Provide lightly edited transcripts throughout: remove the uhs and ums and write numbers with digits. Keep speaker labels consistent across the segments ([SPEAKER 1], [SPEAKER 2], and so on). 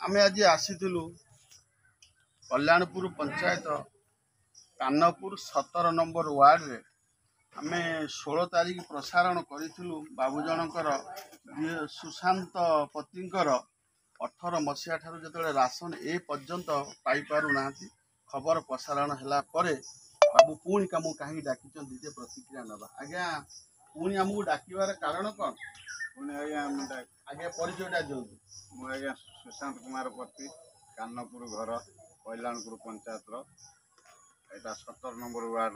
[SPEAKER 1] आमे आज आसीलु Kalyanpur panchayat Kanpur 17 number ward रे आमे 16 तारीख प्रसारण करूँ बाबू जनकर सुशांत पतिंकर 18 मसीहा ठारू जो राशन ए पर्यंत पाई पारु ना खबर प्रसारण है बाबू पुणी कम कहीं डाकी प्रतिक्रिया नवा आज्ञा पुणी आमको डाकिबार कारण कौन
[SPEAKER 2] पुणी
[SPEAKER 1] आज्ञा परिचयटा दिखाँ
[SPEAKER 2] मुझे सुशांत कुमार पति कानपुर घर कल्याणपुर पंचायत यहाँ 17 नंबर वार्ड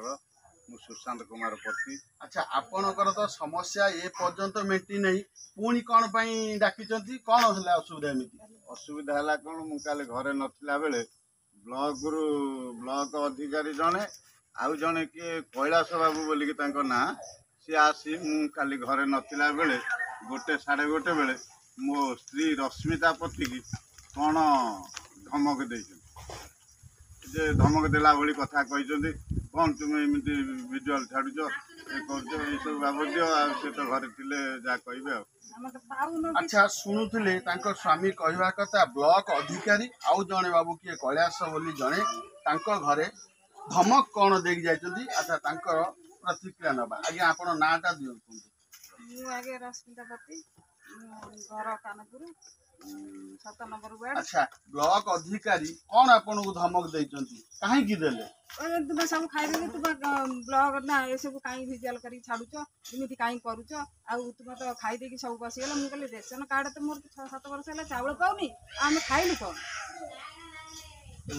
[SPEAKER 2] मु सुशांत कुमार पति।
[SPEAKER 1] अच्छा आपणकर तो समस्या ए पर्यंत मेटी नहीं पुणी कौन डाकी कौन है असुविधा एमती
[SPEAKER 2] असुविधा है कौन मु काले घरे नथिला बेले ब्लॉक अधिकारी जने आउ जने किए कैलाश बाबू बोलिकी ना सी आसी मु काली घरे नथिला बेले 1 साढ़े 1 बेले मो स्त्री रश्मिता पति की कौन धमक दे धमक देला भली कथा कहते कौन तुम एमती भिजुआल छाड़ सब बाबद से तो घरे थे जहाँ कहे
[SPEAKER 1] अच्छा शुणुले स्वामी कहवा कथा ब्लॉक अधिकारी आउ जने बाबू किए कैलाश बोली जने घरे धमक कौन दे जाइछंती। अच्छा तांकर प्रतिक्रिया नबा आज्ञा आपण नाटा दियंतु
[SPEAKER 3] मु आगे रश्मिता पति घर कानपुर 7 नंबर वार्ड।
[SPEAKER 1] अच्छा ब्लॉक अधिकारी कौन आपन को धमक देइछंती काहे की देले
[SPEAKER 3] तुम सब खाइबे तुम ब्लॉग ना ये सब कहीं भिजुआल करी छाड़ुछ एमती कहीं करुच आउ तुम तो खाई दे सब बसीगला मुझे कहली रेशन कार्ड तो मोर 6-7 वर्ष है चावल पाऊनी आम खाइलु कौन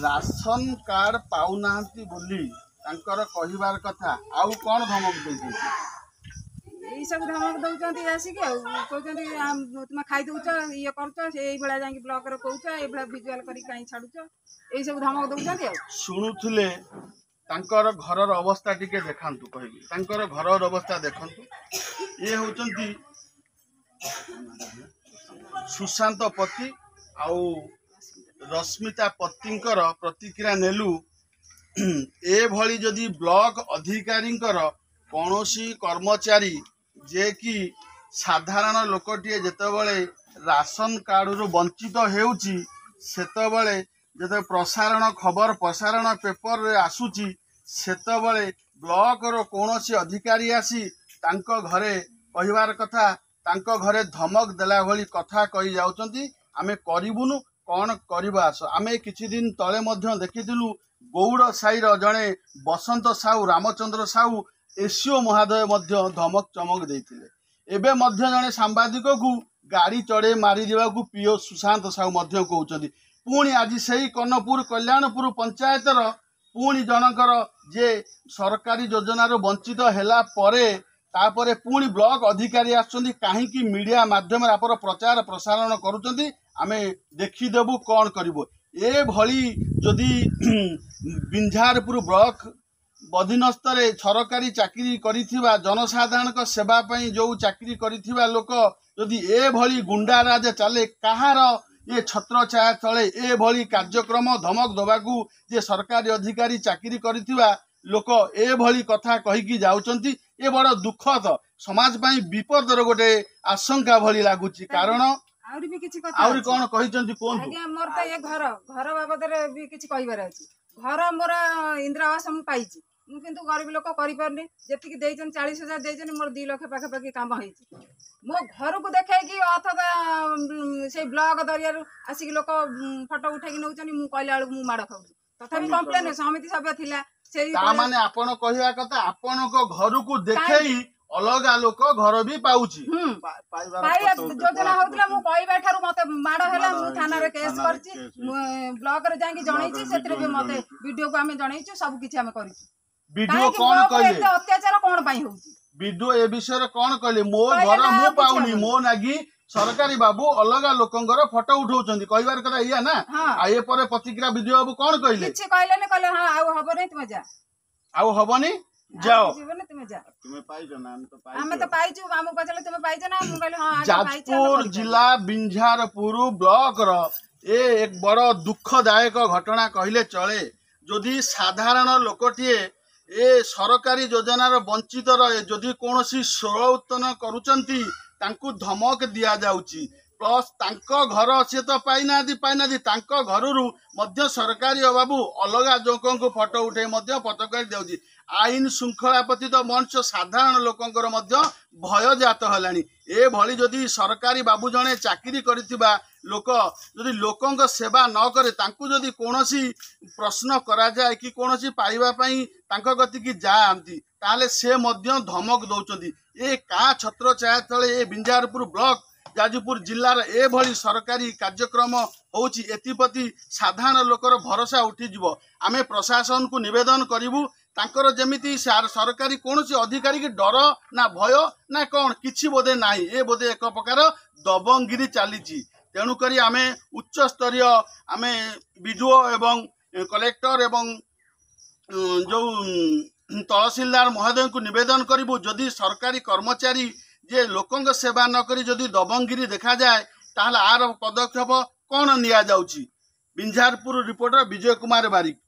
[SPEAKER 1] राशन कार्ड पाउनांती बोली तांकर कहिबार कथा आउ कौन धमक देइछंती
[SPEAKER 3] ये सब धमक दौरान आसिक कहते तुम खाई दौच ये कर जाए ब्लॉक कौच ये भिजुआल कर छाड़ुच यही सब धमक दौरान
[SPEAKER 1] शुणुले घर अवस्था टिके देखांतु कहबी घर अवस्था देखंतु ये होचंती सुशांत पति आउ रश्मिता पतिंकर प्रतिक्रिया नेलु ए भली जदि ब्लॉक अधिकारी कौनसी कर्मचारी जे कि साधारण लोकटे जितेबाला राशन कार्ड रु वंचित होउची सेतबले जते प्रसारण खबर प्रसारण पेपर रे आसुची सेतबले ब्लॉक रो कौनसी अधिकारी आसी तांको घरे कहिबार कथा तांको घरे धमक देला भली कथा कहि जाउचंती आमे करिबुनु कौन करबा आस आमे किछि दिन तले मध्य देखिथिलु गौड़ साई जड़े बसंत साहू रामचंद्र साहू एसीओ महोदय मध्य धमक चमक देते एबे मध्य जड़े सांबादिक को गाड़ी चढ़े मारी देवाकू पीओ सुशांत साहू मध्य कहउचंती पुणी आज सही कन्नपुर कल्याणपुर पंचायतर पुणी जनकर जे सरकारी योजनार वंचित हैला परे तापरे पुणी ब्लॉक अधिकारी आछंती काहेकि मीडिया माध्यम आपन प्रचार प्रसारण करूचंती आमे देखिदेबू कौन करिवो ए भली जदि बिंझारपुर ब्लॉक अधीनस्थ सरकारी चाकरी करिथिबा जनसाधारण सेवा पई जो चाकरी करिथिबा लोक जदि ए भली गुंडाराज चले कहार ये छत्र छाया तले ए भली कार्यक्रम धमक दबाकू जे सरकारी अधिकारी चाकरी करिथिबा लोक ए भली कथा कहिकी जाउचंती ए बड़ दुखद समाज पई विपदर गोटे आशंका भली लागुची कारण
[SPEAKER 3] आउरी भी किछि कथा
[SPEAKER 1] आउरी कोन कहिचंती कोन
[SPEAKER 3] आज्ञा मोर त ये घर बाबद रे भी किछि कहिबार अछि घर मोर इंदिरा आवास हम पाइछि मु किंतु गरीब लोक करि परनी जेतिक देइछन 40,000 देइछन मोर 2 लाख पाखे पाखे काम होइछि मो घर को देखाय कि अथवा से ब्लॉग दरिया आसिक लोक फोटो उठाई नउछनी मु कहला बेल मु माड़ खाउ तथापि कंप्लेन समिति सभ्य थिला सेही
[SPEAKER 1] ता माने आपण कहिया कथा आपण को घर को देखेई अलगा लोक घर भी पाउची
[SPEAKER 3] योजना होतला मु कहबा ठारू मते माड़ हैला मु थाना रे केस करची ब्लॉक रे जांगी जणैची सेतरे भी मते वीडियो को हमें जणैची सब किछि हमें करिची
[SPEAKER 1] वीडियो कौन कहले
[SPEAKER 3] अत्याचार कौन पाई होउची
[SPEAKER 1] वीडियो ए विषय कौन कहले मो घर मु पाउनी मो नागी सरकारी बाबू अलगा लोकंगर फोटो उठाउचंदी कहबार कथा इया ना आ ए परे प्रतिक्रिया वीडियो बाबू कौन कहले
[SPEAKER 3] किछि कहले ने कहले हां आउ हबो नै तुम जा
[SPEAKER 1] आउ हबनी जाओ
[SPEAKER 3] जीवन तुम जा
[SPEAKER 2] तुम्हें पाइजो ना
[SPEAKER 3] हम तो पाइछु मामू पचले तुम पाइछ ना मु कहले हां
[SPEAKER 1] जाजपुर जिला बिंझारपुर ब्लॉक रो ए एक बड़ दुखदायक घटना कहले चले जदि साधारण लोकटिए ए सरकारी योजनार वंचित रहे जदि कौन स्वर उत्तोलन करुचंती तांकु धमक दिया जाउची प्लस तांको घर सी तो पाइना तांको घररू मध्य सरकारी अभाव अलगा लोकों को फोटो उठे पत्रकार दे आईन श्रृंखला प्रति तो मनुष्य साधारण लोकंकर मध्य भय जात हलानी ए भली जदि सरकारी बाबू जने चाकरी करिथिबा लोक जदि लोकंक सेवा न करे तांकु जदि कोनोसी प्रश्न करा जाए कि कोनोसी पाइबा पई तांको गति की जाआंती ताले से मध्य धमक दउचंदी ए का छत्र छाया तळे ए बिंजारपुर ब्लॉक जाजपुर जिल्लार ए भली सरकारी कार्यक्रम होउची एतिपति साधारण लोकर भरोसा उठी जिवो आमे प्रशासन को निवेदन करिवु तांकर जेमिति सरकारी कोनोसी अधिकारी की डर ना भय ना कौन किछि बोधे नाही ए बोधे एक प्रकार दबंगिरी चलीची तेणु करी आमे उच्च स्तरीय आमे विडीओ एवं कलेक्टर एवं जो तहसीलदार महोदय को निवेदन करिवु जदि सरकारी कर्मचारी जे लोकंक सेवा न करी जदि दबंगिरी देखा जाए ताहले आर पदक्षेप कौन निया जाउची बिंझारपुर रिपोर्टर विजय कुमार बारिक।